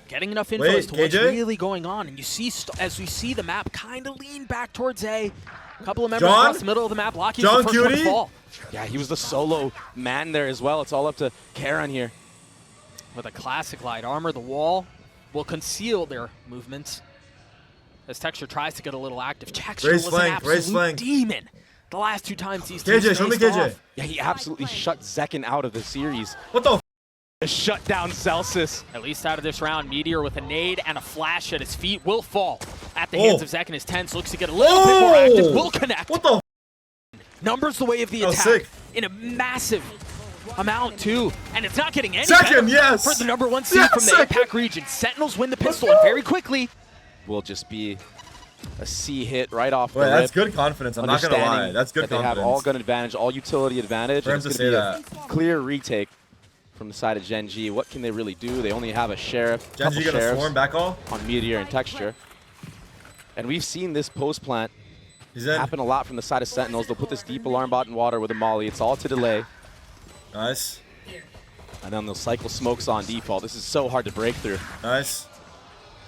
getting enough info as to what's really going on. And you see, as we see the map kind of lean back towards A. A couple of members across the middle of the map. Lockie's the first one to fall. Yeah, he was the solo man there as well. It's all up to Karen here. With a classic light armor, the wall will conceal their movements. As Texture tries to get a little active. Texture was an absolute demon the last 2 times these teams KJ, show me KJ. off. Yeah, he absolutely shut Zekken out of the series. What the Shut down Celsius. At least out of this round, Meteor with a nade and a flash at his feet will fall at the hands of Zekken. His Tense looks to get a little bit more active. Will connect. What the Numbers the way of the attack in a massive amount too. And it's not getting any better for the #1 seed from the APAC region. Sentinels win the pistol and very quickly. Will just be a C hit right off the That's rip. good confidence. I'm not going to lie. That's good confidence. They have all gun advantage, all utility advantage. For him to say that. Clear retake from the side of GenG. What can they really do? They only have a sheriff. GenG gonna swarm back all on Meteor and Texture. And we've seen this post plant happen a lot from the side of Sentinels. They'll put this deep alarm bot in water with a molly. It's all to delay. Nice. And then they'll cycle smokes on default. This is so hard to break through. Nice.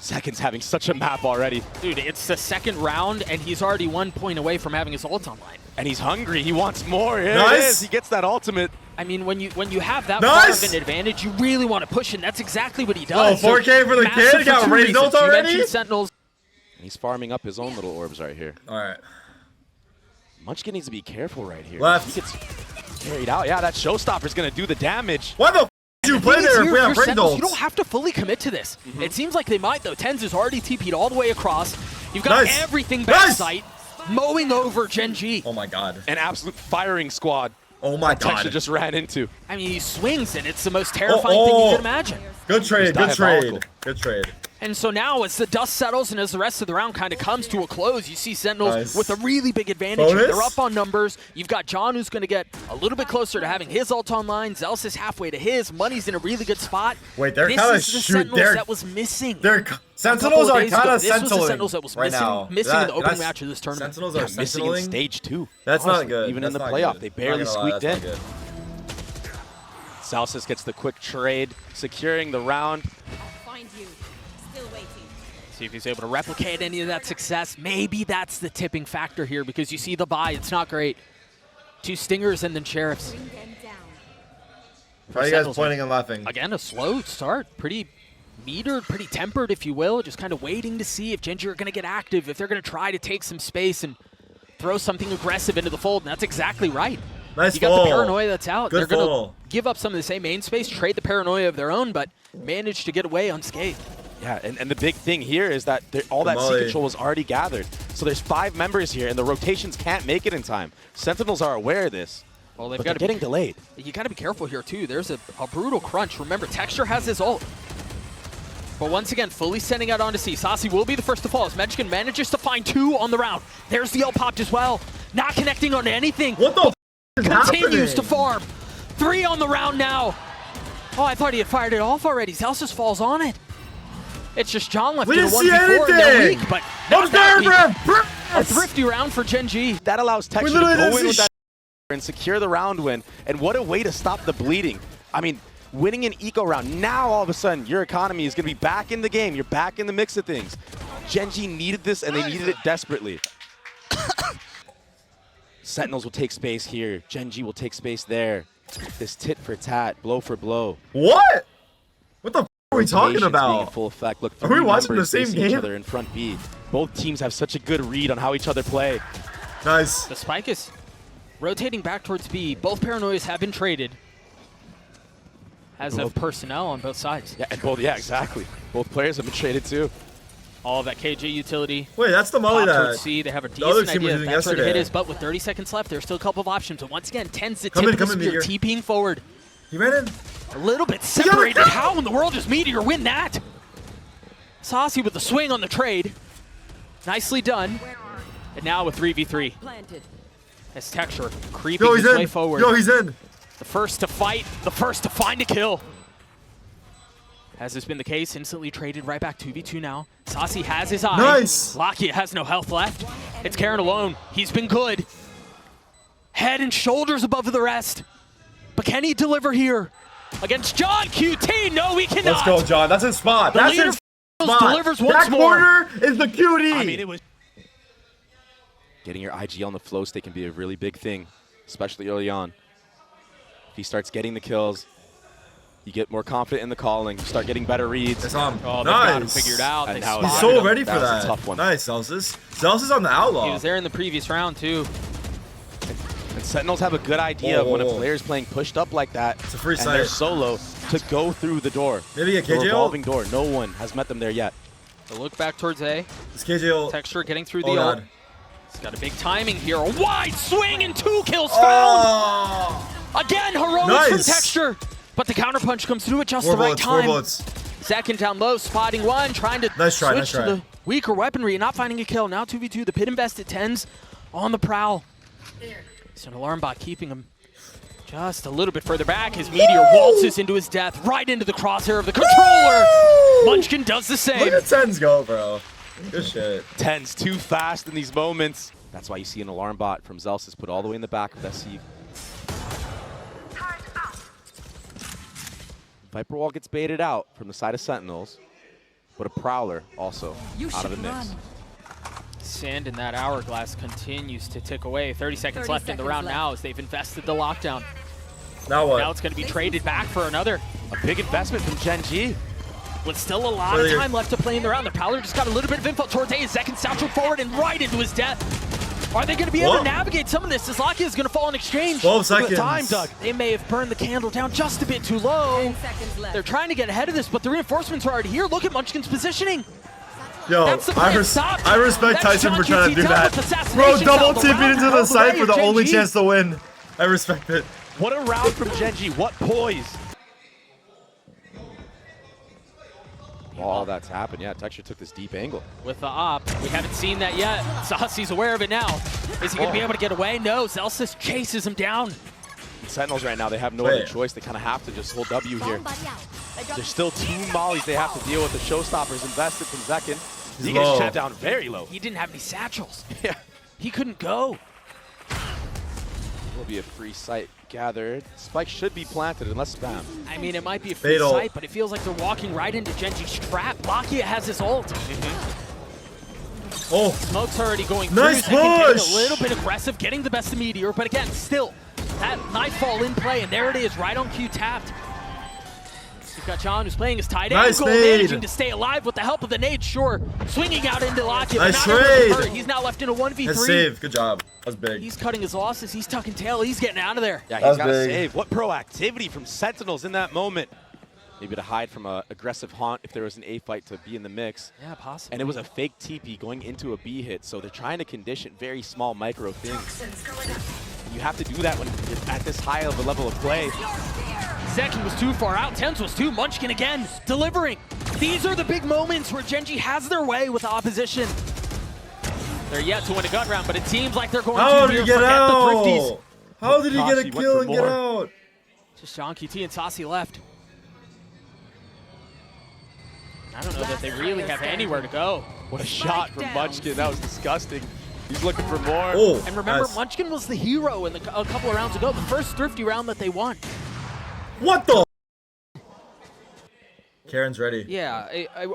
Zeken's having such a map already. Dude, it's the 2nd round, and he's already 1 point away from having his ult online. And he's hungry. He wants more. Here it is. He gets that ultimate. I mean, when you have that far of an advantage, you really want to push, and that's exactly what he does. Oh, 4K for the kid. Got raised ult already. Sentinels. He's farming up his own little orbs right here. All right. Munchkin needs to be careful right here. Left. He gets carried out. Yeah, that showstopper's going to do the damage. Why the you play there if we have brain dolls? You don't have to fully commit to this. It seems like they might, though. Tenz is already TP'd all the way across. You've got everything back sight, mowing over GenG. Oh my god. An absolute firing squad. Oh my god. Texture just ran into. I mean, he swings, and it's the most terrifying thing you can imagine. Good trade, good trade. Good trade. And so now, as the dust settles and as the rest of the round kind of comes to a close, you see Sentinels with a really big advantage. They're up on numbers. You've got John, who's going to get a little bit closer to having his ult online. Zels is halfway to his. Money's in a really good spot. Wait, they're kind of shooting. That was missing. Sentinels are kind of This was the Sentinels that was missing in the opening match of this tournament. Sentinels are missing in stage 2. That's not good. Even in the playoff, they barely squeaked in. Celsius gets the quick trade, securing the round. See if he's able to replicate any of that success. Maybe that's the tipping factor here, because you see the buy. It's not great. 2 stingers and then sheriffs. Why are you guys pointing and laughing? Again, a slow start. Pretty metered, pretty tempered, if you will. Just kind of waiting to see if GenG are going to get active, if they're going to try to take some space and throw something aggressive into the fold. And that's exactly right. Nice You got the paranoia that's out. Good they're going to give up some of the same main space, trade the paranoia of their own, but manage to get away unscathed. Yeah, and the big thing here is that all that C control was already gathered. So there's 5 members here, and the rotations can't make it in time. Sentinels are aware of this. Well, they're getting delayed. You got to be careful here, too. There's a brutal crunch. Remember, Texture has his ult. But once again, fully sending out onto C. Saucy will be the first to fall as Mexican manages to find 2 on the round. There's the ult popped as well. Not connecting onto anything. What the Continues to farm. 3 on the round now. Oh, I thought he had fired it off already. Celsius falls on it. It's just John left in a 1v4 and they're weak, but not that weak. A thrifty round for GenG. That allows Texture to go in with that and secure the round win. And what a way to stop the bleeding. I mean, winning an eco round, now all of a sudden your economy is going to be back in the game. You're back in the mix of things. GenG needed this, and they needed it desperately. Sentinels will take space here. GenG will take space there. This tit for tat, blow for blow. What? What the are we talking about? In full effect. Look, are we watching the same game? Each other in front B. Both teams have such a good read on how each other play. Nice. The spike is rotating back towards B. Both paranoias have been traded. As of personnel on both sides. Yeah, and exactly. Both players have been traded too. All of that KJ utility. Wait, that's the molly that C. They have a decent idea that's where the hit is, but with 30 seconds left, there's still a couple of options. And once again, Tenz to tip the spear, TPing forward. He ran in. A little bit separated. How in the world does Meteor win that? Saucy with the swing on the trade. Nicely done. And now with 3v3. As Texture creeping his way forward. Yo, he's in. The first to fight, the first to find a kill. As has been the case, instantly traded right back 2v2 now. Saucy has his eye. Nice. Lockheed has no health left. It's Karen alone. He's been good. Head and shoulders above the rest. But can he deliver here? against John QT. No, we cannot. Let's go, John. That's his spot. The That's leader his spot. delivers once that more. corner is the QT. I mean, it was getting your IG on the flow state can be a really big thing, especially early on. If he starts getting the kills, you get more confident in the calling. You start getting better reads. It's Oh, they've got him figured out. And They how He's spotted so him. ready for That was a that. tough one. Nice, Celsius. Celsius on the outlaw. He was there in the previous round too. And Sentinels have a good idea of when a player's playing pushed up like that, It's a free and they're sight. solo, to go through the door. Maybe a The KJ revolving door. No one has met them there yet. The look back towards A. It's KJ ult. Texture getting through the Oh, ult. God. He's got a big timing here. A wide swing and 2 kills found. Oh! Again, heroics Nice. from Texture. But the counterpunch comes through at just Four the right bullets, four time. bullets. Second down low, spotting one, trying to Nice try, switch nice to try. the weaker weaponry, not finding a kill. Now 2v2, the pit invested 10s on the prowl. It's an alarm bot keeping him just a little bit further back. His meteor waltzes into his death, right into the crosshair of the controller. Munchkin does the same. Look at Tens go, bro. Good shit. 10's too fast in these moments. That's why you see an alarm bot from Zelsis put all the way in the back of SC. Viper Wall gets baited out from the side of Sentinels, but a Prowler also out of the mix. Sand in that hourglass continues to tick away. 30 seconds left in the round now as they've invested the lockdown. Now what? Now it's going to be traded back for another. A big investment from GenG. With still a lot of time left to play in the round, the Prowler just got a little bit of info towards A. His second satchel forward and right into his death. Are they going to be able to navigate some of this? As Lakia is going to fall in exchange. 12 seconds. Look at the time, Doug. They may have burned the candle down just a bit too low. 10 seconds left. They're trying to get ahead of this, but the reinforcements are already here. Look at Munchkin's positioning. Yo, That's the plan. Stop. I respect That's Tyson John for trying to QT do down that. with assassination Bro, double down the tipping round. into the Out side way for the of only GenG. chance to win. I respect it. What a round from GenG. What poise. All that's happened. Yeah, Texture took this deep angle. With the op, we haven't seen that yet. Saucy's aware of it now. Is he going to be able to get away? No, Zelsis chases him down. Sentinels right now, they have no other choice. They kind of have to just hold W here. There's still 2 mollies they have to deal with. The showstoppers invested from Zekin. He gets shut down very low. He didn't have any satchels. Yeah. He couldn't go. Will be a free site gathered. Spike should be planted unless spam. I mean, it might be a free Fatal. sight, but it feels like they're walking right into GenG's trap. Lakia has his ult. Oh, Smoke's already going Nice through. Zekin getting push! a little bit aggressive, getting the best of Meteor, but again, still, that Nightfall in play, and there it is, right on Q tapped. You've got John who's playing his tight Nice angle, nade. managing to stay alive with the help of the nade, sure. Swinging out into Lakia, Nice but not able to trade. hurt. He's now left in a 1v3. nice save. Good job. That's big. He's cutting his losses, he's tucking tail, he's getting out of there. Yeah, That was he's got to big. save. What proactivity from Sentinels in that moment. Maybe to hide from an aggressive haunt if there was an A fight to be in the mix. Yeah, possibly. And it was a fake TP going into a B hit, so they're trying to condition very small micro things. And you have to do that when you're at this high of a level of play. Zeki was too far out, Tens was too, Munchkin again, delivering. These are the big moments where GenG has their way with the opposition. They're yet to win a gun round, but it seems like they're going How to did he here. get Forget the thrifties. out? How did he get a Kashi went kill for and get more. out? Just John QT and Saucy left. I don't know that they really have anywhere to go. What a shot from Munchkin. That was disgusting. He's looking for more. Oh, And remember, nice. Munchkin was the hero in a couple of rounds ago, the first thrifty round that they won. What the? Karen's ready. Yeah,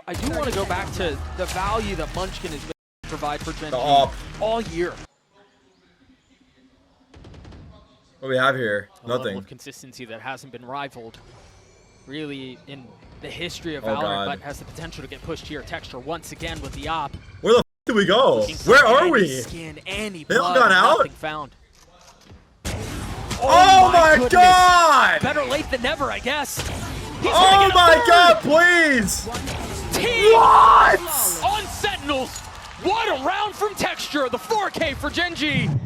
I do want to go back to the value that Munchkin has been able to provide for GenG The op. all year. What do we have here? A level Nothing. of consistency that hasn't been rivaled really in the history of Oh, Valorant, God. but has the potential to get pushed here. Texture once again with the op. Where the f do we go? Looking for Where are any we? Skin, any They all blood, got out? nothing found. Oh my goodness. god! Better late than never, I guess. He's Oh gonna get a my third. god, please! Team What? on Sentinels. What a round from Texture. The 4K for GenG.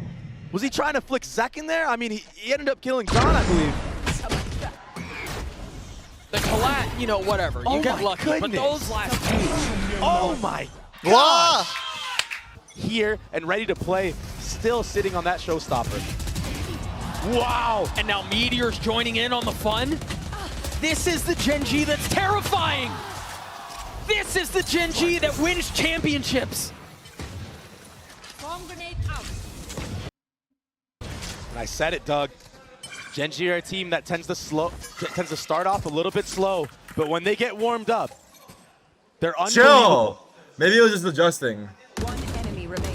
Was he trying to flick Zek in there? I mean, he ended up killing John, I believe. The collat, you know, whatever. You Oh get my lucky, but goodness. those last two. Oh my god! Here and ready to play, still sitting on that showstopper. Wow! And now Meteor's joining in on the fun. This is the GenG that's terrifying. This is the GenG that wins championships. Bomb grenade out. And I said it, Doug. GenG are a team that tends to start off a little bit slow, but when they get warmed up, they're unbelievable. Chill. Maybe it was just adjusting.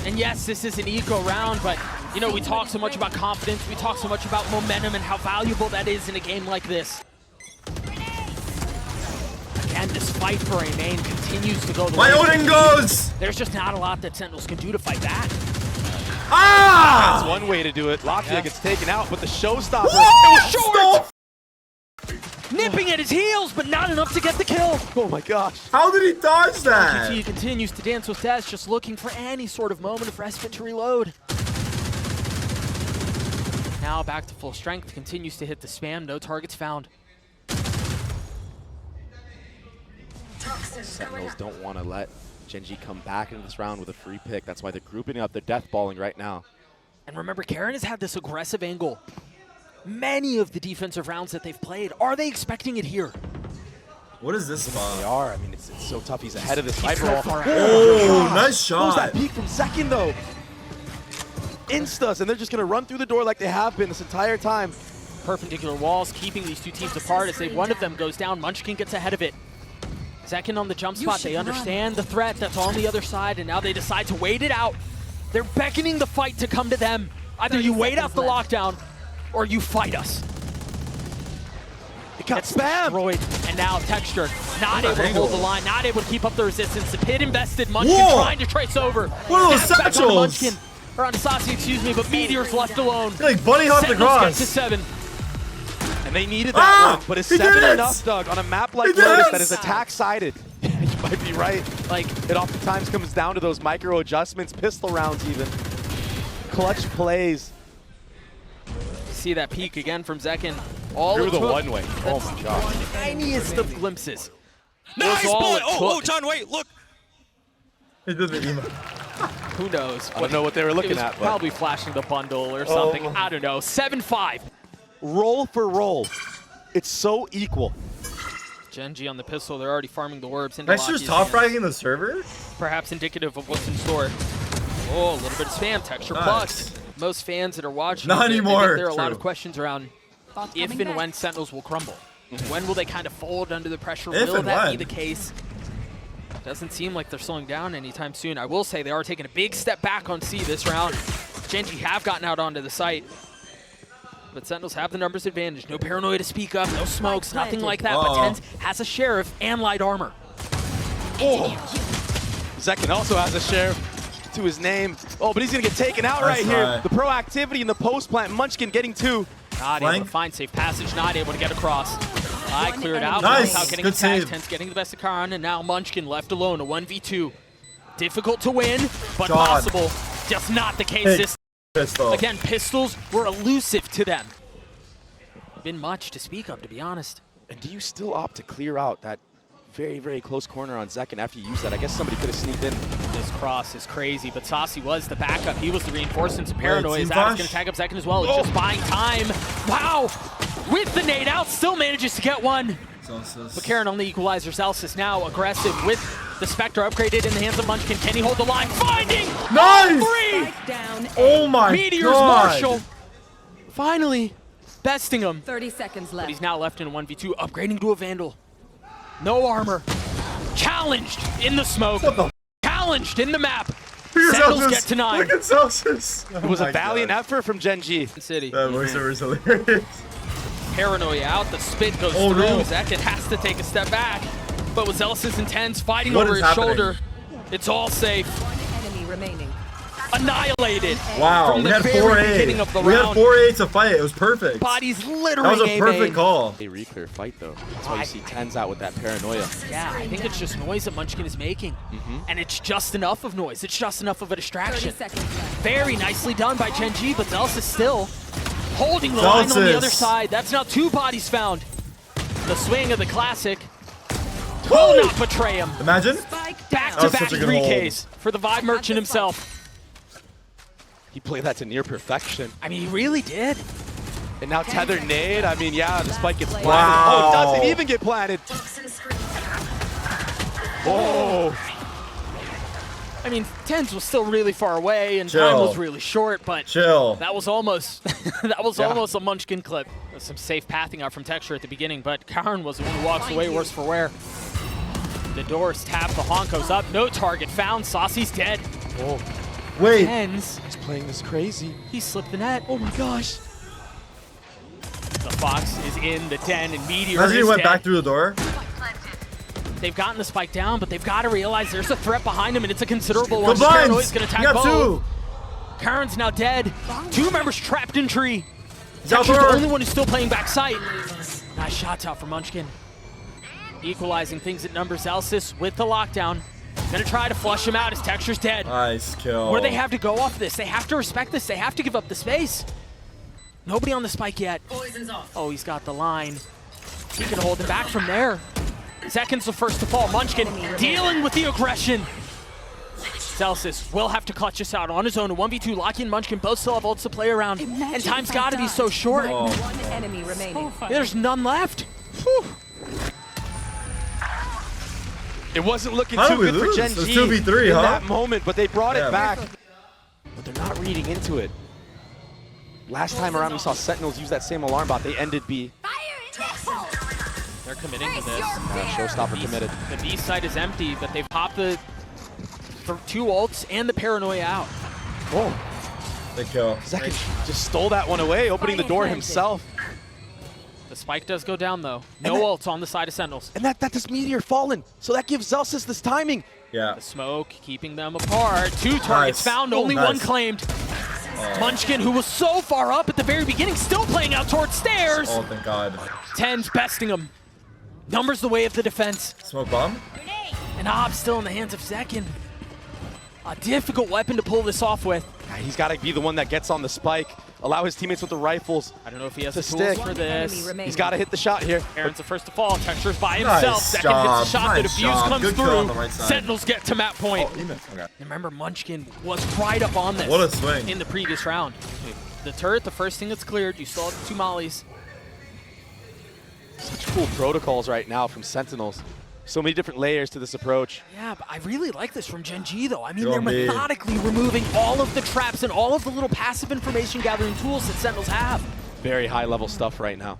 And yes, this is an eco round, but you know, we talk so much about confidence, we talk so much about momentum and how valuable that is in a game like this. And this fight for a main continues to go the way. My Odin goes! There's just not a lot that Sentinels can do to fight back. Ah! That's one way to do it. Latvia gets taken out, but the showstopper. It was short! Nipping at his heels, but not enough to get the kill. Oh my gosh. How did he dodge that? VCT continues to dance with death, just looking for any sort of moment of respite to reload. Now back to full strength, continues to hit the spam, no targets found. Sentinels don't want to let GenG come back into this round with a free pick. That's why they're grouping up. They're deathballing right now. And remember, Karen has had this aggressive angle. Many of the defensive rounds that they've played, are they expecting it here? What is this spot? They are. I mean, it's so tough. He's ahead of this Viper wall. Oh, nice shot. What was that peek from second, though? Instas, and they're just going to run through the door like they have been this entire time. Perpendicular walls keeping these two teams apart as one of them goes down. Munchkin gets ahead of it. Second on the jump spot, they understand the threat that's on the other side, and now they decide to wait it out. They're beckoning the fight to come to them. Either you wait out the lockdown, or you fight us. It got spammed. Destroyed, and now Texture not able to hold the line, not able to keep up the resistance. The pit invested, Munchkin trying to trace over. What are those satchels? Munchkin, or on Sasi, excuse me, but Meteor's left alone. He like bunny hopped across. Get to 7. And they needed that one, but is 7 enough, Doug? On a map like Lotus that is attack-sided, you might be right. Like, it oftentimes comes down to those micro adjustments, pistol rounds even. Clutch plays. See that peek again from Zekin. All Through it the took, one way. Oh my gosh. Tiniest of glimpses. Nice bullet! Oh, John, wait, look. He did the emo. Who knows? I don't know what they were looking at, but probably flashing the bundle or something. I don't know. 7-5. roll for roll, it's so equal. GenG on the pistol. They're already farming the orbs. That's just top fragging the server? Perhaps indicative of what's in store. Oh, a little bit of spam. Texture plus. Most fans that are watching, not anymore. There are a lot of questions around if and when Sentinels will crumble. When will they kind of fold under the pressure? Will that be the case? Doesn't seem like they're slowing down anytime soon. I will say they are taking a big step back on C this round. GenG have gotten out onto the site, but Sentinels have the numbers advantage. No paranoia to speak of, no smokes, nothing like that. But Tens has a sheriff and light armor. Oh, Zekin also has a sheriff to his name. Oh, but he's gonna get taken out right here. The proactivity in the post plant. Munchkin getting 2. Not able to find safe passage, not able to get across. I cleared out without getting attacked. Tens getting the best of Karan, and now Munchkin left alone, a 1v2. Difficult to win, but possible. Just not the case this pistol. Again, pistols were elusive to them. Been much to speak of, to be honest. And do you still opt to clear out that very, very close corner on Zekin after you use that? I guess somebody could have sneaked in. This cross is crazy, but Sasi was the backup. He was the reinforcements. Paranoia is out. He's going to tag up Zekin as well. It's just buying time. Wow! With the nade out, still manages to get one. But Karen on the equalizer. Celsius now aggressive with the Spectre upgraded in the hands of Munchkin. Can he hold the line? Finding! Nice! 3! Oh my Meteor's God! Marshall. Finally besting him. 30 seconds left. But he's now left in a 1v2, upgrading to a Vandal. No armor. Challenged in the smoke. Challenged in the map. Sentinels get to 9. Look at Celsius. It was a valiant effort from GenG. City. That voiceover is hilarious. Paranoia out, the spit goes through. No. Zekin has to take a step back. But with Zealous intense fighting over his shoulder, it's all safe. One enemy remaining. Annihilated. Wow, From we the had very 4A. beginning of the We had round. 4A to fight. It was perfect. Bodies That littering was a perfect call. A reclear fight though. That's why you see Tens out with that paranoia. Yeah, I think it's just noise that Munchkin is making. And it's just enough of noise. It's just enough of a 30 distraction. seconds left. Very nicely done by GenG, but Zealous is still holding the line on the other side. That's now 2 bodies found. The swing of the classic will not betray him. Imagine. Back-to-back 3Ks for the Vibe Merchant himself. He played that to near perfection. I mean, he really did. And now tethered nade. I mean, yeah, the spike gets planted. Wow. Oh, it doesn't even get planted. Oh. I mean, Tens was still really far away, and Chill. time was really short, but Chill. that was almost that was almost a Munchkin clip. There's some safe pathing out from Texture at the beginning, but Karen was the one who walks away worse for wear. The door's tapped, the honk goes up, no target found, Saucy's dead. Oh, Wait. Tens, he's playing this crazy. he slipped the net. Oh my gosh. The Fox is in the den, and Meteor Imagine he is went dead. back through the door. They've gotten the spike down, but they've got to realize there's a threat behind him, and it's a considerable one. Combines. Paranoid's going to attack You got both. two. Karen's now dead. 2 members trapped in tree. Out Texture's the door. only one who's still playing backside. Nice shots out for Munchkin. Equalizing things at numbers. Elsis with the lockdown. Gonna try to flush him out as Texture's dead. Nice kill. What do they have to go off this? They have to respect this. They have to give up the space. Nobody on the spike yet. Oh, he's got the line. He can hold him back from there. Seconds the first to fall. Munchkin dealing with the aggression. Celsius will have to clutch this out on his own. A 1v2, Locky and Munchkin both still have ults to play around. And time's got to be so short. Oh. One enemy remaining. There's none left. Whew. It wasn't looking How too did we good for lose? Gen It was G 2v3, in huh? that moment, but they brought Yeah. it back. But they're not reading into it. Last time around we saw Sentinels use that same alarm bot. They ended B. They're committing to this. Showstopper committed. The B side is empty, but they've popped the 2 ults and the paranoia out. Oh, Big kill. Zekin just stole that one away, opening the door himself. The spike does go down though. No ults on the side of Sentinels. And that does Meteor fallen. So that gives Zelsis this timing. Yeah. The smoke keeping them apart. 2 targets Nice. found, Oh, only nice. 1 claimed. Munchkin, who was so far up at the very beginning, still playing out towards stairs. Oh, thank God. Tens besting him. Numbers the way of the defense. Smoke bomb? And Ob still in the hands of Zekin. A difficult weapon to pull this off with. He's got to be the one that gets on the spike, allow his teammates with the rifles. I don't know if he has To the tools stick. for Enemy this. remaining. He's got to hit the shot here. Aaron's the first to fall. Texture's by himself. Nice Zekin job. hits the shot. The Nice defuse job. comes Good kill through. on the right side. Sentinels get to map point. Oh, you missed. Okay. And remember, Munchkin was right up on this. What a swing. In the previous round. The turret, the first thing that's cleared. You still have 2 mollies. Such cool protocols right now from Sentinels. So many different layers to this approach. Yeah, but I really like this from GenG though. I mean, Go they're me. methodically removing all of the traps and all of the little passive information gathering tools that Sentinels have. Very high level stuff right now.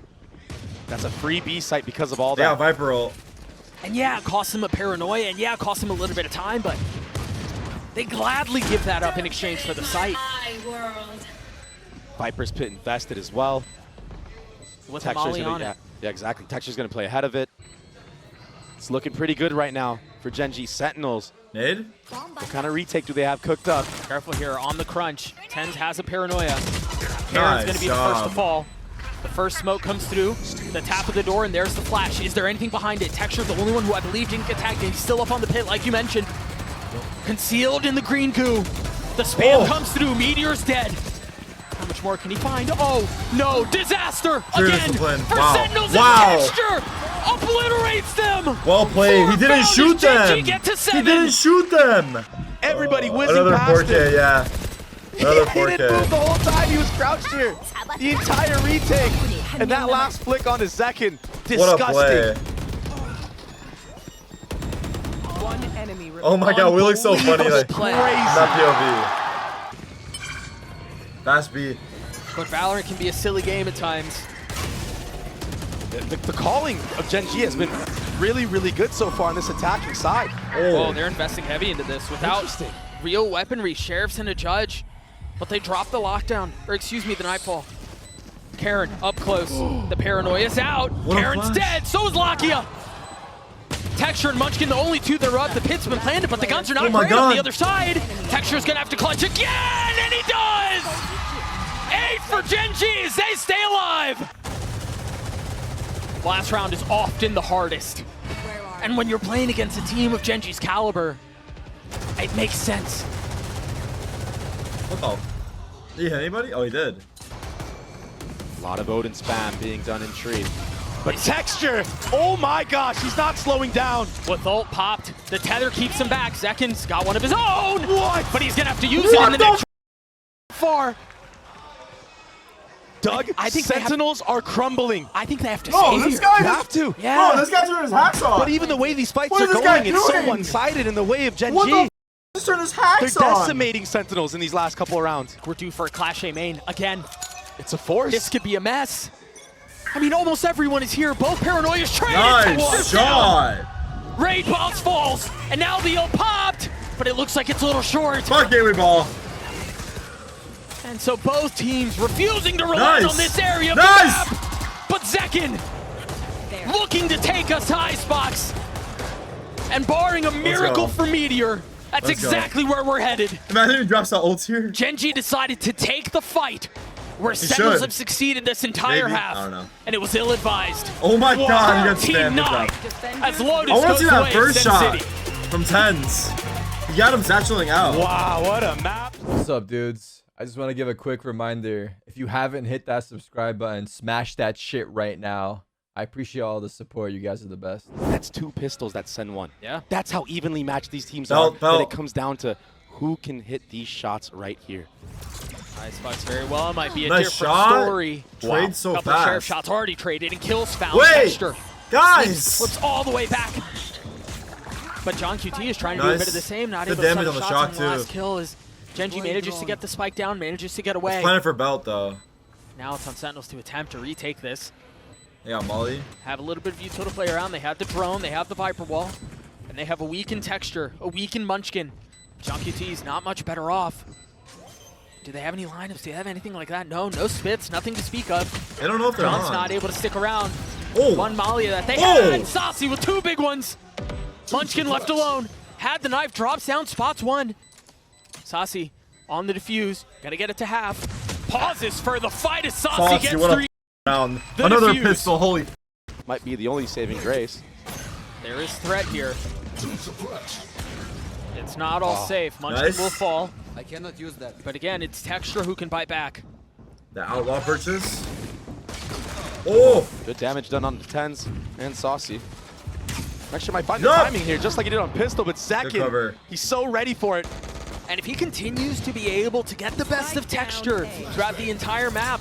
That's a free B site because of all Yeah, that. Viper ult. And yeah, it costs them a paranoia, and yeah, it costs them a little bit of time, but they gladly give that up in exchange for the site. Viper's Pit invested as well. With the molly on it. Yeah, exactly. Texture's going to play ahead of it. It's looking pretty good right now for GenG. Sentinels. Nade? What kind of retake do they have cooked up? Careful here on the crunch. Tens has a paranoia. Karen's going to be the first to job. fall. The first smoke comes through, the tap of the door, and there's the flash. Is there anything behind it? Texture's the only one who I believe didn't get tagged, and he's still up on the pit, like you mentioned. Concealed in the green goo. The spam comes through. Meteor's dead. How much more can he find? Oh, no. Disaster Pure again discipline. for Wow. Sentinels, Wow. and Texture obliterates them. Well played. He didn't Four shoot founders, them. GenG get to He 7. didn't shoot them. Everybody whizzing Another past 4K, him. yeah. Another He didn't move 4K. the whole time. He was crouched here. The entire retake. And that last flick on his Zekin. What a play. Disgusting. One enemy remaining. Oh my God, we look so funny. Like, Play. not POV. Fast B. But Valorant can be a silly game at times. The calling of GenG has been really, really good so far on this attacking side. Oh, they're investing heavy into this without Interesting. real weaponry. Sheriffs and a judge, but they dropped the lockdown, or excuse me, the nightfall. Karen up close. The paranoia's out. What a Karen's flash. dead. So is Lakia. Texture and Munchkin, the only 2 that are up. The pit's been planted, but the guns are not Oh my great on God. the other side. Texture's gonna have to clutch again, and he does! 8 for GenG as they stay alive. Last round is often the hardest. And when you're playing against a team of GenG's caliber, it makes sense. What the? Did he hit anybody? Oh, he did. A lot of Odin spam being done in tree. But Texture, oh my gosh, he's not slowing down. With ult popped, the tether keeps him back. Zekin's got one of his own. What? But he's gonna have to use it in the next far. Doug, I think they have- Sentinels are crumbling. I think they have to Oh, save this here. guy You just- have to. Yeah. Bro, this guy's doing his hacks off. But even the way these fights What are is this guy going, it's so doing? one-sided in the way of What GenG. the just turned his hacks They're on. decimating Sentinels in these last couple of rounds. We're due for a Clash A main. Again, It's a force. this could be a mess. I mean, almost everyone is here. Both Paranoias traded. Nice shot. Raid boss falls, and now the ult popped, but it looks like it's a little short. Fuck Gateway Ball. And so both teams refusing to rely on this area of the Nice. map. But Zekin looking to take us to Icebox. And barring a miracle for Meteor, that's exactly where we're headed. Imagine he drops the ult here. GenG decided to take the fight where Sentinels have succeeded this entire half. I don't know. And it was ill-advised. Oh my god, he got Team spammed. 9 as Lotus I want to goes see that away first in shot City. from Tens. He got him satcheling out. Wow, what a map. What's up, dudes? I just want to give a quick reminder. If you haven't hit that subscribe button, smash that shit right now. I appreciate all the support. You guys are the best. That's 2 pistols that Sen won. Yeah. That's how evenly matched these teams Belt. are. That it comes down to who can hit these shots right here. Icebox very well. It might be a Nice different shot. story. Trade so Couple of sheriff fast. shots already traded and kills found. Wait, Texture guys. flips all the way back. But John QT is trying to do a bit of the same. Not Good able to damage set on the shots shock, on the last too. kill as GenG manages to get the spike down, manages to get away. Planning for Belt though. Now it's on Sentinels to attempt to retake this. They got Molly. Have a little bit of utility to play around. They have the drone, they have the Viper Wall, and they have a weakened Texture, a weakened Munchkin. John QT is not much better off. Do they have any lineups? Do they have anything like that? No, no spits, nothing to speak of. I don't know if they're John's on. not able to stick around. Oh. One Molly that they Oh. had. Saucy with 2 big ones. Munchkin left alone. Had the knife, drops down, spots 1. Saucy on the defuse. Gotta get it to half. Pauses for the fight as Saucy gets what a 3. round. The Another defuse. pistol. Holy. Might be the only saving grace. There is threat here. It's not all safe. Munchkin Nice. will fall. I cannot use that. But again, it's Texture who can bite back. The outlaw purchase. Oh. Good damage done on the Tens and Saucy. Actually might find the Yup. timing here, just like he did on Pistol, but cover. second, he's so ready for it. And if he continues to be able to get the best of Texture throughout the entire map,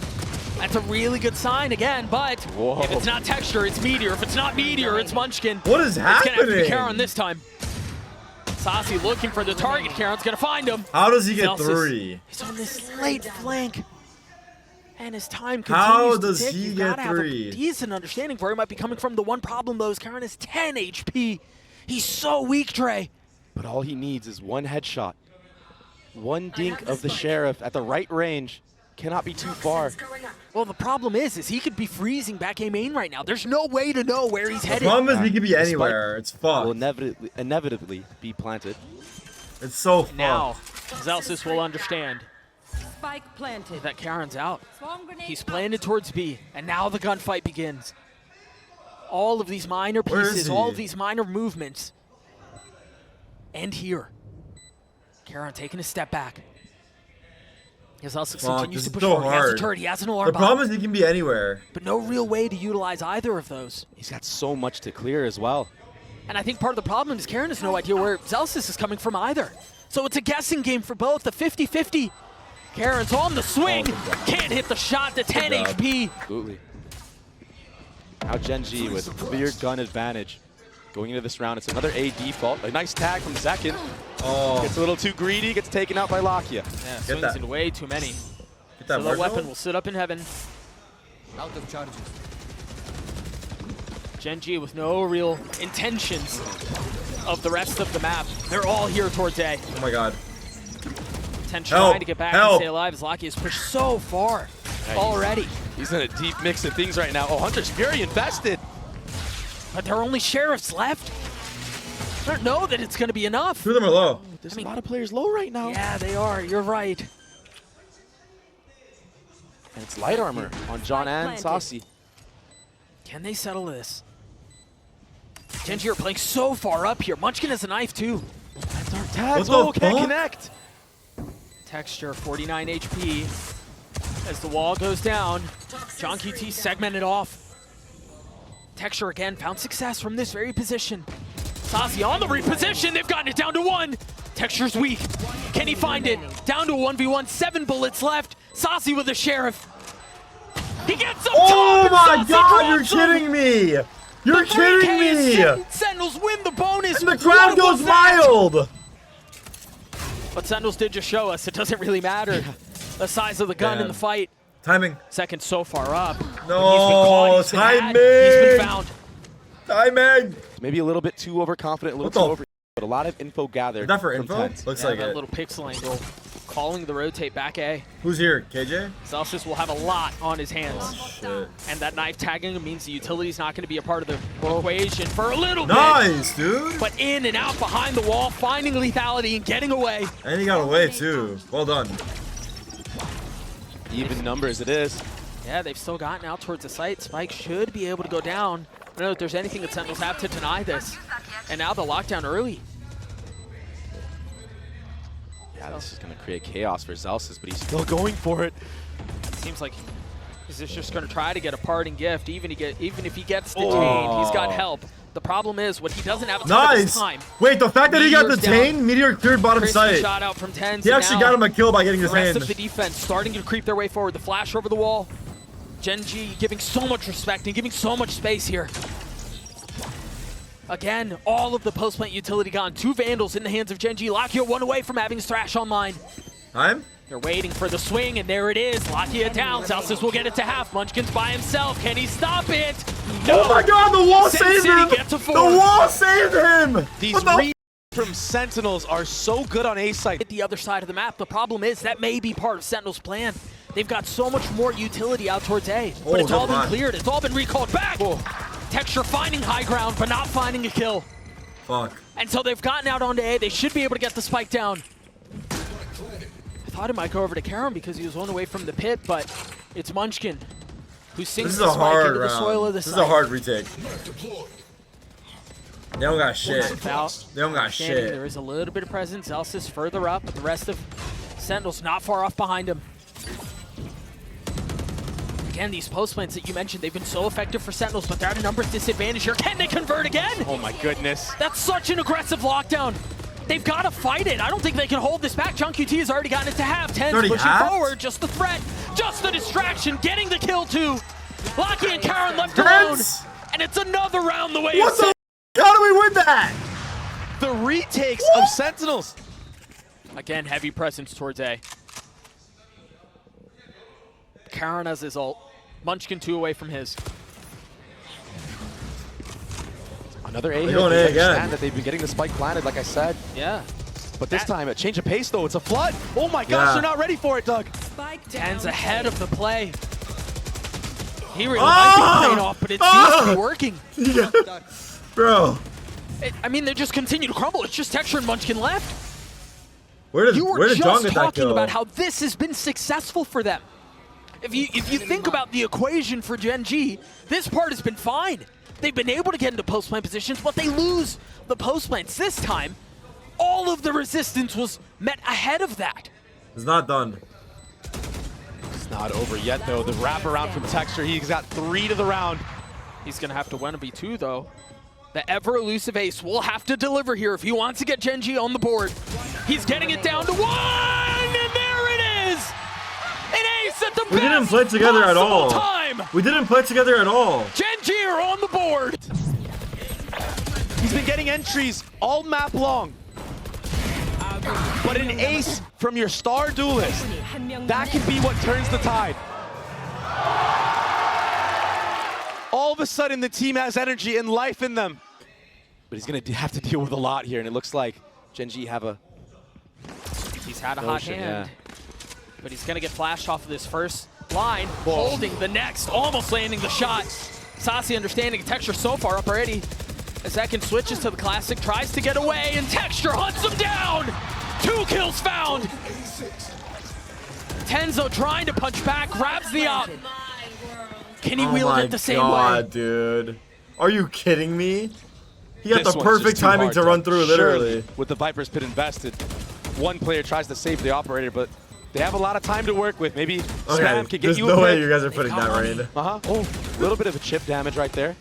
that's a really good sign again. But Whoa. if it's not Texture, it's Meteor. If it's not Meteor, it's Munchkin. What is It's gonna have to be happening? Karon this time. Saucy looking for the target. Karon's gonna find him. How does he get Celsius, 3? He's on this late flank. And as time How continues does to tick, he you've get gotta have 3? a decent understanding where he might be coming from. The one problem though is Karon is 10 HP. He's so weak, Trey. But all he needs is one headshot. One dink of the Sheriff at the right range. Cannot be too far. Well, the problem is he could be freezing back A main right now. There's no way to know where he's The headed. problem is he could be anywhere. It's Will fucked. inevitably be planted. It's so fucked. Now, Celsius will understand Spike planted. that Karon's out. Swarm grenade He's out. planted towards B, and now the gunfight begins. All of these minor Where is pieces, he? all of these minor movements end here. Karon taking a step back. As Celsius Fuck, continues this to is push so forward. He has a hard. turret, he has an The alarm bomb, problem is he can be anywhere. but no real way to utilize either of those. He's got so much to clear as well. And I think part of the problem is Karon has no idea where Celsius is coming from either. So it's a guessing game for both, a 50-50. Karon's on the swing, can't hit the shot to 10 job. HP. Absolutely. Now GenG with clear gun advantage. Going into this round, it's another A default. A nice tag from Zekin. Oh. Gets a little too greedy, gets taken out by Lakia. Yeah, swings that. into way too many. Get that So the marginal? weapon will sit up in heaven. Out of charges. GenG with no real intentions of the rest of the map. They're all here towards A. Oh my god. Tension Help, trying to get back help. and stay alive as Laki is pushed so far already. He's in a deep mix of things right now. Oh, Hunter's Fury invested. But there are only Sheriffs left. I don't know that it's going to be enough. 2 of them are low. There's a lot of players low right now. Yeah, they are. You're right. And it's light armor on John and Planted. Saucy. Can they settle this? GenG are playing so far up here. Munchkin has a knife too. Tags, What the can't fuck? connect. Texture, 49 HP. As the wall goes down, John QT segmented off. Texture again found success from this very position. Saucy on the reposition. They've gotten it down to 1. Texture's weak. Can he find it? Down to a 1v1. 7 bullets left. Saucy with the Sheriff. He gets up Oh top, and my Saucy god, you're drops him. kidding me! You're The 3K kidding is me! set. Sentinels win the bonus. And the crowd What goes was that? wild! But Sentinels did just show us it doesn't really matter the size of the gun in the fight. Timing. Second so far up. No, he's been timing. He's been found. Timing. Maybe a little bit too overconfident, a little too over, but a lot of info gathered. Is that for from info? Tens. Looks Yeah, like that it. little pixel angle. Calling the rotate back A. Who's here? KJ? Celsius will have a lot on his hands. Shit. And that knife tagging means the utility's not going to be a part of the equation for a little bit. Nice, dude. But in and out behind the wall, finding lethality and getting away. And he got away too. Well done. Even numbers it is. Yeah, they've still gotten out towards the site. Spike should be able to go down. I don't know if there's anything that Sentinels have to deny this. And now the lockdown early. Yeah, this is going to create chaos for Zelsis, but he's still going for it. Seems like he's just going to try to get a parting gift, even if he gets detained. He's got help. The problem is, what he doesn't have a ton of his time. Wait, the fact that he got Meteor's detained, Meteor cleared bottom Crispy side. shot out from Tens. He actually got him a kill by getting his The rest hand. of the defense starting to creep their way forward. The flash over the wall. GenG giving so much respect and giving so much space here. Again, all of the post-plant utility gone. 2 Vandals in the hands of GenG. Lakia 1 away from having his thrash online. Time? They're waiting for the swing, and there it is. Lakia down. Celsius will get it to half. Munchkin's by himself. Can he stop it? No. Oh my god, the wall Sin saved City him! gets a 4. The wall saved him! These reads from Sentinels are so good on A site. At the other side of the map, the problem is that may be part of Sentinel's plan. They've got so much more utility out towards A, but it's all been cleared. It's all been recalled back. Texture finding high ground, but not finding a kill. Fuck. And so they've gotten out onto A. They should be able to get the spike down. I thought it might go over to Karam because he was one away from the pit, but it's Munchkin who sinks the spike into the soil of the site. This is a hard retake. They don't got shit. They don't got shit. There is a little bit of presence. Zelsis further up, but the rest of Sentinels not far off behind him. Again, these post plants that you mentioned, they've been so effective for Sentinels, but they're at a numbers disadvantage here. Can they convert again? Oh my goodness. That's such an aggressive lockdown. They've got to fight it. I don't think they can hold this back. Junk QT has already gotten it to half. Tens pushing forward. Just the threat. Just the distraction. Getting the kill too. Lockie and Karen left alone. And it's another round the way. What the How do we win that? The retakes of Sentinels. Again, heavy presence towards A. Karen has his ult. Munchkin 2 away from his. Another A They're going A again. That they've been getting the spike planted, like I said. Yeah. But this time, a change of pace, though. It's a flood. Oh my gosh, they're not ready for it, Doug. Tens ahead of the play. He really might be playing off, but it seems to be working. Yeah. Bro. I mean, they just continue to crumble. It's just Texture and Munchkin left. Where did You were John just get that talking kill? about how this has been successful for them. If you think about the equation for GenG, this part has been fine. They've been able to get into post-plant positions, but they lose the post-plants. This time, all of the resistance was met ahead of that. It's not done. It's not over yet, though. The wraparound from Texture, he's got 3 to the round. He's going to have to win a B2, though. The ever-elusive Ace will have to deliver here if he wants to get GenG on the board. He's getting it down to 1, and there it is! An ace at the We didn't play together at all. time. We didn't play together at all. GenG are on the board. He's been getting entries all map long. But an ace from your star duelist, that can be what turns the tide. All of a sudden, the team has energy and life in them. But he's going to have to deal with a lot here, and it looks like GenG have a... He's had a hot hand, but he's going to get flashed off of this first line, holding the next, almost landing the shot. Sasi understanding Texture so far up already. A second switches to the classic, tries to get away, and Texture hunts him down! 2 kills found! Tenzo trying to punch back, grabs the op. Can he wield it the same way? Dude. Are you kidding me? He got This the one's perfect just too timing hard, to run through, literally. Surely, with the Viper's Pit invested, one player tries to save the operator, but they have a lot of time to work with. Maybe Spam can get There's you no a way pick. you guys are putting that right in. Oh, a little bit of a chip damage right there.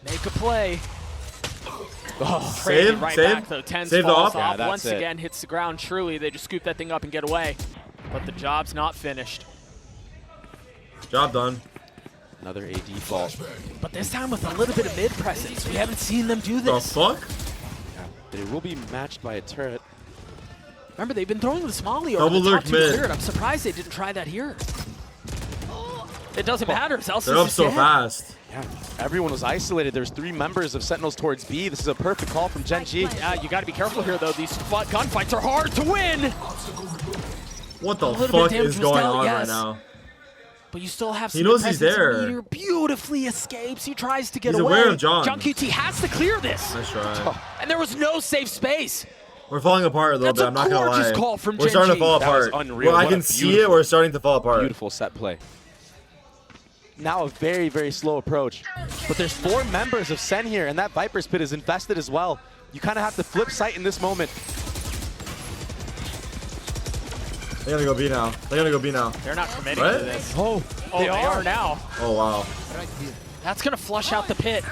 Make a play. Save, right save, back though. Tens save the falls off. off. Yeah, Once that's it. again hits the ground. Truly, they just scoop that thing up and get away. But the job's not finished. Job done. Another AD fall. But this time with a little bit of mid presence. We haven't seen them do The this. fuck? But it will be matched by a turret. Remember, they've been throwing the Smolly over Double the top lurk too mid. cleared. I'm surprised they didn't try that here. It doesn't matter. Zelsis They're up is so dead. fast. Yeah, everyone was isolated. There's 3 members of Sentinels towards B. This is a perfect call from GenG. Yeah, you got to be careful here, though. These gunfights are hard to win. What the little bit fuck damage is was going dealt, on yes. right now? But you still have some He knows he's presence. there. Meteor beautifully escapes. He tries to get He's away. aware of John. John QT has to clear this. Nice try. And there was no safe space. We're falling apart a little That's bit. a I'm not gonna gorgeous lie. call from We're starting to GenG. fall That was apart. unreal. Well, I What a can see it. beautiful- We're starting to fall apart. Beautiful set play. Now a very, very slow approach. But there's 4 members of Sen here, and that Viper's Pit is invested as well. You kind of have to flip sight in this moment. They're gonna go B now. They're gonna go B now. They're not committing What? to this. Oh, They are now. Oh wow. That's going to flush out the pit.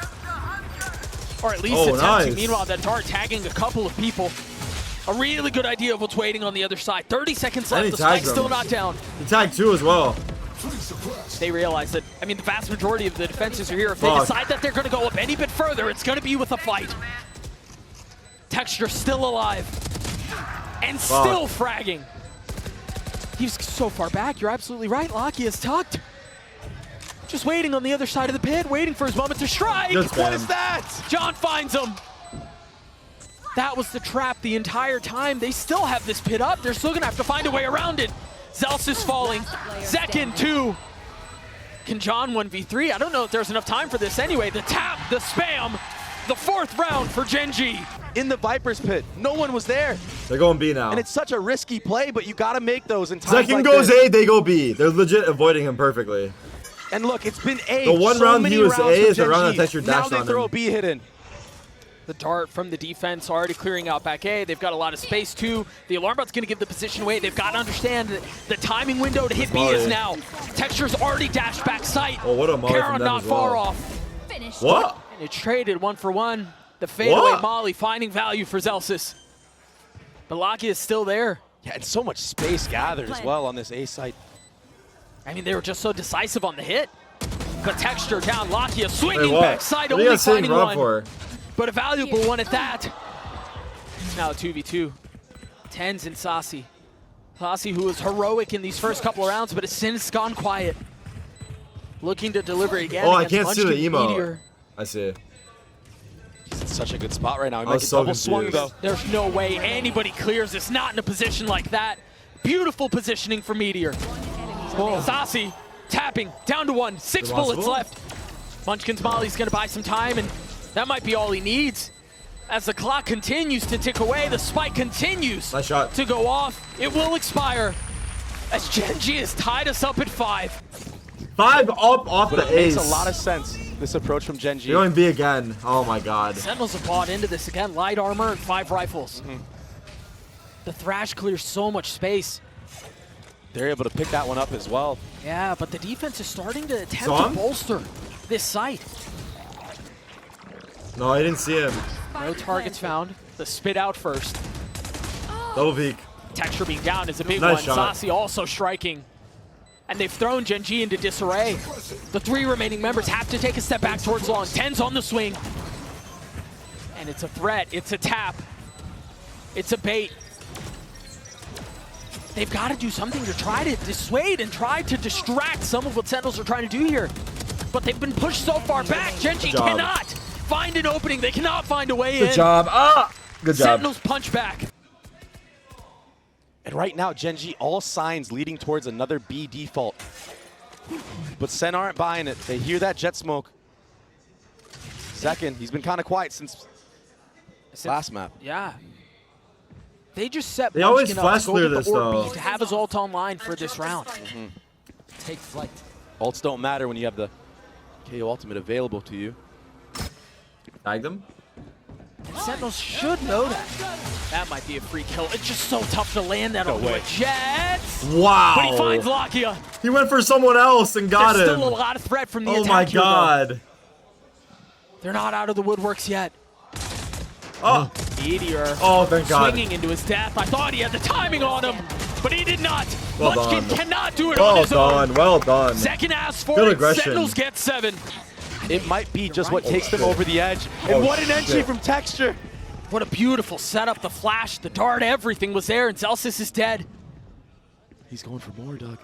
Or at least Oh, attempting. nice. Meanwhile, that dart tagging a couple of people. A really good idea of what's waiting on the other side. 30 seconds And left. he The spike's tags still him. not down. He tagged 2 as well. They realize that, I mean, the vast majority of the defenses are here. If they Fuck. decide that they're going to go up any bit further, it's going to be with a fight. Texture still alive. And Fuck. still fragging. He's so far back. You're absolutely right. Locky is tucked. Just waiting on the other side of the pit, waiting for his moment to strike. Good What spam. is that? John finds him. That was the trap the entire time. They still have this pit up. They're still going to have to find a way around it. Zels is falling. Zekin 2. Can John 1v3? I don't know if there's enough time for this anyway. The tap, the spam, the 4th round for GenG. in the Viper's Pit. No one was there. They're going B now. And it's such a risky play, but you got to make those in times Second like goes this. A, they go B. They're legit avoiding him perfectly. And look, it's been A. The one so round many he was rounds A for is the round GenG. that Texture Now dashed they on throw a him. B hit in. The dart from the defense already clearing out back A. They've got a lot of space too. The alarm bot's going to give the position away. They've got to understand that the timing window to hit B is now. Texture's already dashed back sight. Oh, what a molly from Karon them not as well. far off. What? And it traded 1-for-1. The fadeaway What? molly finding value for Zelsis. But Locky is still there. Yeah, and so much space gathered as well on this A site. I mean, they were just so decisive on the hit. But Texture down, Locky Wait, swinging what? backside, What are you only guys saying finding Rob one. for? But a valuable one at that. Now 2v2. Tens and Sasi. Sasi, who was heroic in these first couple of rounds, but has since gone quiet. Looking to deliver again. Oh, I against can't see the Munchkin emo. Meteor. I see. He's in such a good spot right now. He I might was get so double swung confused. though. There's no way anybody clears this, not in a position like that. Beautiful positioning for Meteor. Sasi tapping, down to one, 6 bullets Impossible. left. Munchkin's Molly's gonna buy some time, and that might be all he needs. As the clock continues to tick away, the spike continues Nice shot. to go off. It will expire as GenG has tied us up at 5. 5 up off But the it makes ace. a lot of sense, this approach from GenG. They're going B again. Oh my god. Sentinels have bought into this again. Light armor and 5 rifles. The Thrash clears so much space. They're able to pick that one up as well. Yeah, but the defense is starting to attempt Saw to him? bolster this site. No, I didn't see him. No targets found. The spit out first. Double peek. Texture being down is a big Nice one. shot. Sasi also striking. And they've thrown GenG into disarray. The 3 remaining members have to take a step back towards long. 10's on the swing. And it's a threat. It's a tap. It's a bait. They've got to do something to try to dissuade and try to distract some of what Sentinels are trying to do here. But they've been pushed so far back. GenG job. cannot find an opening. They cannot find a way in. Good job. Ah! Good job. Sentinels punch back. And right now, GenG, all signs leading towards another B default. But Sen aren't buying it. They hear that jet smoke. Second, he's been kind of quiet since last map. Yeah. They just set They always Munchkin up flash to go clear get the this, orb though. beat to have his ult online for this round. Take flight. Ults don't matter when you have the KO ultimate available to you. Tagged him. Sentinels should know that. That might be a free kill. It's just so tough to land that onto a jet. Wow. But he finds Lakia. He went for someone else and got There's him. still a lot of threat from the Oh attack my here, though. god. They're not out of the woodworks yet. Oh. Meteor Oh, thank god. swinging into his death. I thought he had the timing on him, but he did not. Well Munchkin done. cannot do it on Well his own. done. Well done. Second ass for Good it. aggression. Sentinels get 7. It might be just what takes them over the edge. And Oh, what an entry shit. from Texture. What a beautiful setup. The flash, the dart, everything was there, and Zelsis is dead. He's going for more, Doug.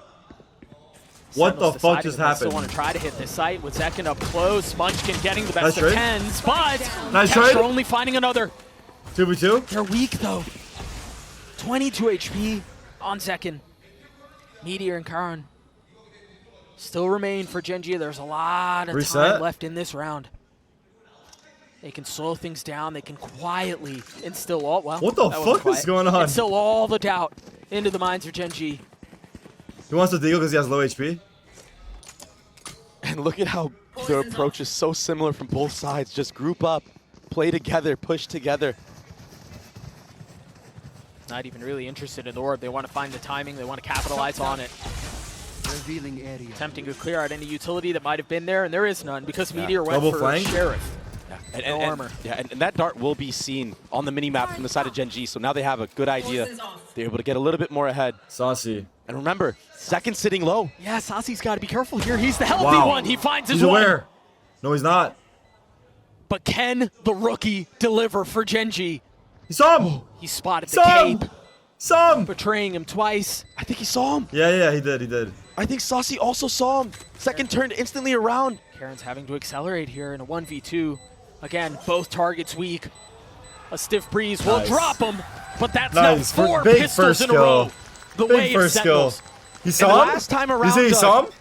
What the fuck just I still happened? want to try to hit this site with Zekin up close. Spongekin getting the best of trade. 10s, but Nice Texture trade. only finding another. 2v2? They're weak though. 22 HP on Zekin. Meteor and Karan still remain for GenG. There's a lot of time left in this round. They can slow things down. They can quietly instill all. Well, What the fuck is going on? Instill all the doubt into the minds of GenG. He wants to deal because he has low HP. And look at how their approach is so similar from both sides. Just group up, play together, push together. Not even really interested in the orb. They want to find the timing. They want to capitalize on it. Revealing area. Attempting to clear out any utility that might have been there, and there is none because Meteor went Double for flank? Sheriff. And, No armor. and that dart will be seen on the mini-map from the side of GenG, so now they have a good idea. They're able to get a little bit more ahead. Saucy. And remember, second sitting low. Yeah, Sasi's got to be careful here. He's the healthy one. He finds his He's one. aware. No, he's not. But can the rookie deliver for GenG? He saw him. He spotted the Saw him. cape, Saw him. betraying him twice. I think he saw him. Yeah, he did. He did. I think Saucy also saw him. Second turned instantly around. Karen's having to accelerate here in a 1v2. Again, both targets weak. A stiff breeze will Nice. drop him, but that's Nice. now 4 Big pistols first in a row. The Big way of first skill. Sentinels. He saw him? last time You around, say he Doug, saw him?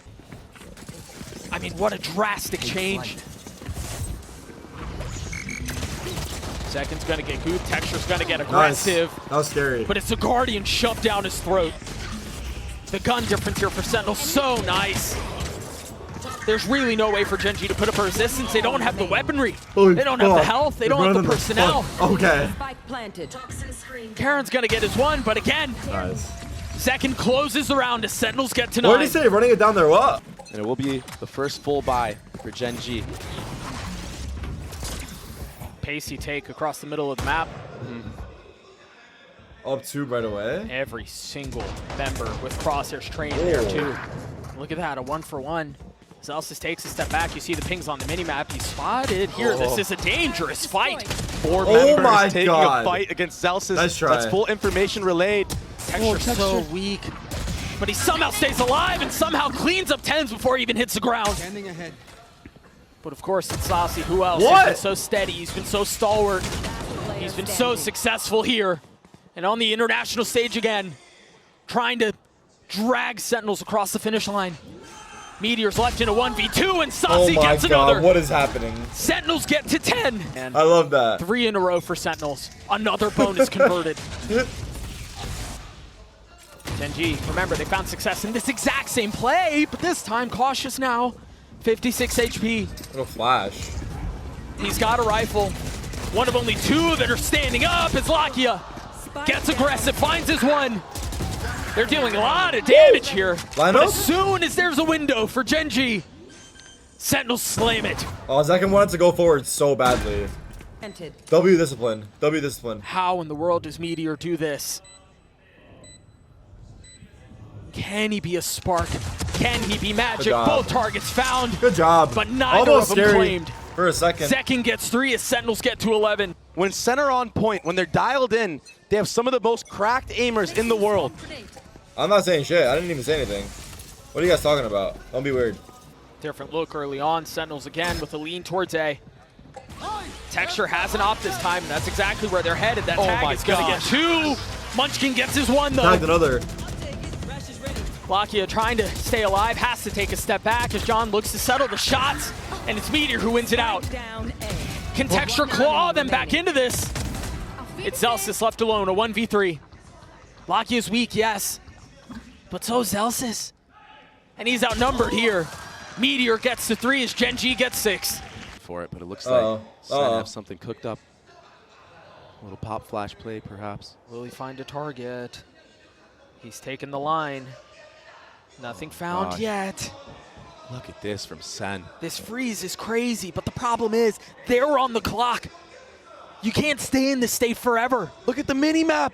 I mean, what a drastic change. Second's gonna get good. Texture's gonna get aggressive. Nice. That was scary. But it's a Guardian shoved down his throat. The gun difference here for Sentinel, so nice. There's really no way for GenG to put up a resistance. They don't have the weaponry. Holy They don't have the fuck. health. They They're don't have the running personnel. fuck. Okay. Spike planted. Karen's gonna get his one, but again, Nice. Second closes the round as Sentinels get to 9. What did he say? Running it down there. What? And it will be the first full buy for GenG. Pacey take across the middle of the map. Up 2 right away. Every single member with crosshairs trained there too. Look at that, a 1-for-1. Zelsis takes a step back. You see the pings on the minimap. He's spotted here. This is a dangerous fight. 4 Oh members my taking God. a fight against Zelsis. Nice try. That's full information relayed. Texture's so weak. But he somehow stays alive and somehow cleans up 10s before he even hits the ground. Standing ahead. But of course, it's Saucy. Who else? What? He's been so steady. He's been so stalwart. He's been so successful here. And on the international stage again, trying to drag Sentinels across the finish line. Meteor's left in a 1v2, and Saucy gets another. What is happening? Sentinels get to 10. And I love that. 3 in a row for Sentinels. Another bonus converted. GenG, remember, they found success in this exact same play, but this time cautious now. 56 HP. Little flash. He's got a rifle. One of only 2 that are standing up is Lakia. Gets aggressive, finds his one. They're dealing a lot of damage here. Line But up. as soon as there's a window for GenG, Sentinels slam it. Oh, Zekin wanted to go forward so badly. Planted. W discipline. W discipline. How in the world does Meteor do this? Can he be a spark? Can he be magic? job. Both targets found, Good job. but neither Almost of them scary claimed. for a second. Second gets 3 as Sentinels get to 11. When center on point, when they're dialed in, they have some of the most cracked aimers in the world. I'm not saying shit. I didn't even say anything. What are you guys talking about? Don't be weird. Different look early on. Sentinels again with a lean towards A. Texture has an op this time, and that's exactly where they're headed. That tag my is going to get 2. Munchkin gets his one, though. Tagged another. Lakia trying to stay alive, has to take a step back as John looks to settle the shots, and it's Meteor who wins it out. Down A. Can Texture claw them back into this? It's Zelsis left alone, a 1v3. Lakia's weak, yes, but so is Zelsis. And he's outnumbered here. Meteor gets to 3 as GenG gets 6. For it, but it looks Uh-oh. like Sen have something cooked up. A little pop flash play, perhaps. Will he find a target? He's taken the line. Nothing found gosh. yet. Look at this from Sen. This freeze is crazy, but the problem is they're on the clock. You can't stay in this state forever. Look at the mini map.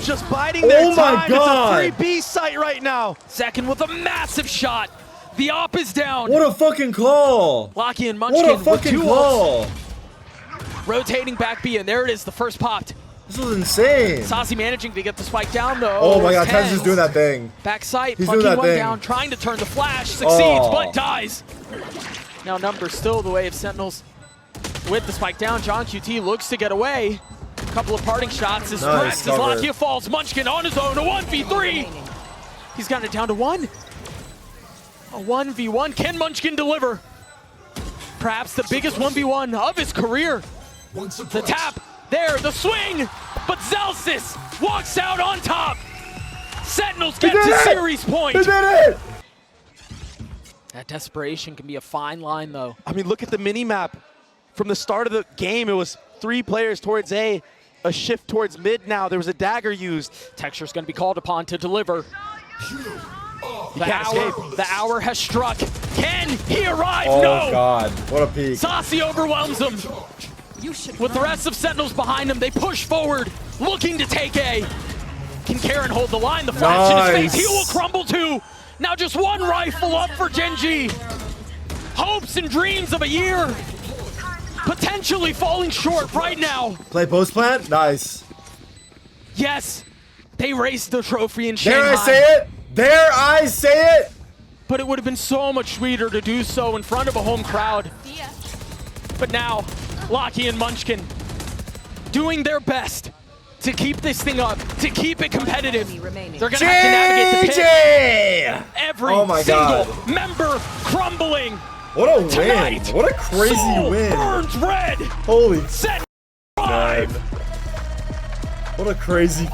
Just biding their Oh my time. God. It's a 3B site right now. Second with a massive shot. The op is down. What a fucking call. Lakia and What Munchkin a with fucking 2 call. ults. Rotating back B, and there it is, the first popped. This was insane. Saucy managing to get the spike down though. Oh my god, Tens Tens is doing that thing. Backside, He's punking doing that one thing. down, trying to turn the flash, succeeds, Oh. but dies. Now numbers still the way of Sentinels. With the spike down, John QT looks to get away. A couple of parting shots is Nice correct as cover. Lakia falls. Munchkin on his own, a 1v3. He's gotten it down to 1. A 1v1, can Munchkin deliver? Perhaps the biggest 1v1 of his career. The tap, there, the swing, but Zelsis walks out on top. Sentinels get to series point. He did it! That desperation can be a fine line though. I mean, look at the mini-map. From the start of the game, it was 3 players towards A, a shift towards mid now. There was a dagger used. Texture's gonna be called upon to deliver. The hour has struck. Can he arrive? Oh No! god, what a peek. Saucy overwhelms him. With the rest of Sentinels behind him, they push forward, looking to take A. Can Karen hold the line? The flash in his face, he will crumble too. Now just 1 rifle up for GenG. Hopes and dreams of a year. Potentially falling short right now. Play post plant? Nice. Yes, they raced the trophy in Shanghai. Dare I say it? Dare I say it? But it would have been so much sweeter to do so in front of a home crowd. But now, Lakia and Munchkin doing their best to keep this thing up, to keep it competitive. They're gonna have to navigate the pit. Every single member crumbling. What a Tonight, win. What a crazy Seoul win. burns red. Holy Set 5. What a crazy